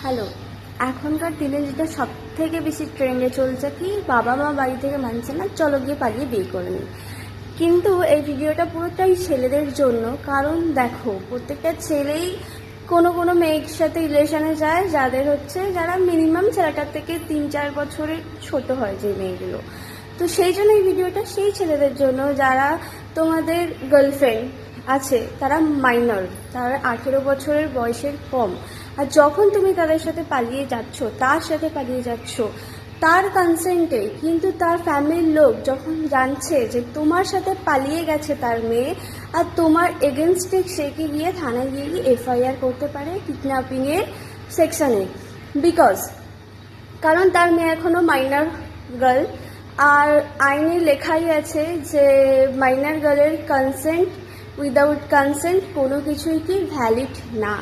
Hello, এখনকার দিনে যেটা সব থেকে বেশি ট্রেন্ডে চলছে কি বাবা মা বাড়ি থেকে মানছে না, চলো গিয়ে পালিয়ে বিয়ে করে নিই। কিন্তু এই ভিডিওটা পুরোটাই ছেলেদের জন্য। কারণ দেখো, প্রত্যেকটা ছেলেই কোনো কোনো মেয়ের সাথে রিলেশনে যায় যারা মিনিমাম ছেলেটার থেকে 3-4 বছরের ছোট হয় যে মেয়েগুলো। তো সেই জন্য এই ভিডিওটা সেই ছেলেদের জন্য যারা তোমাদের গার্লফ্রেন্ড আছে, তারা মাইনর, তারা 18 বছরের বয়সের কম। আর যখন তুমি তাদের সাথে পালিয়ে যাচ্ছ, তার কনসেন্টে, কিন্তু তার ফ্যামিলির লোক যখন জানছে যে তোমার সাথে পালিয়ে গেছে তার মেয়ে, আর তোমার এগেনস্টে সে কি গিয়ে থানায় গিয়ে এফআইআর করতে পারে কিডন্যাপিংয়ের সেকশনে। কারণ তার মেয়ে এখনও মাইনর গার্ল, আর আইনে লেখাই আছে যে মাইনর গার্লের উইদাউট কনসেন্ট কোনো কিছুই কি ভ্যালিড না।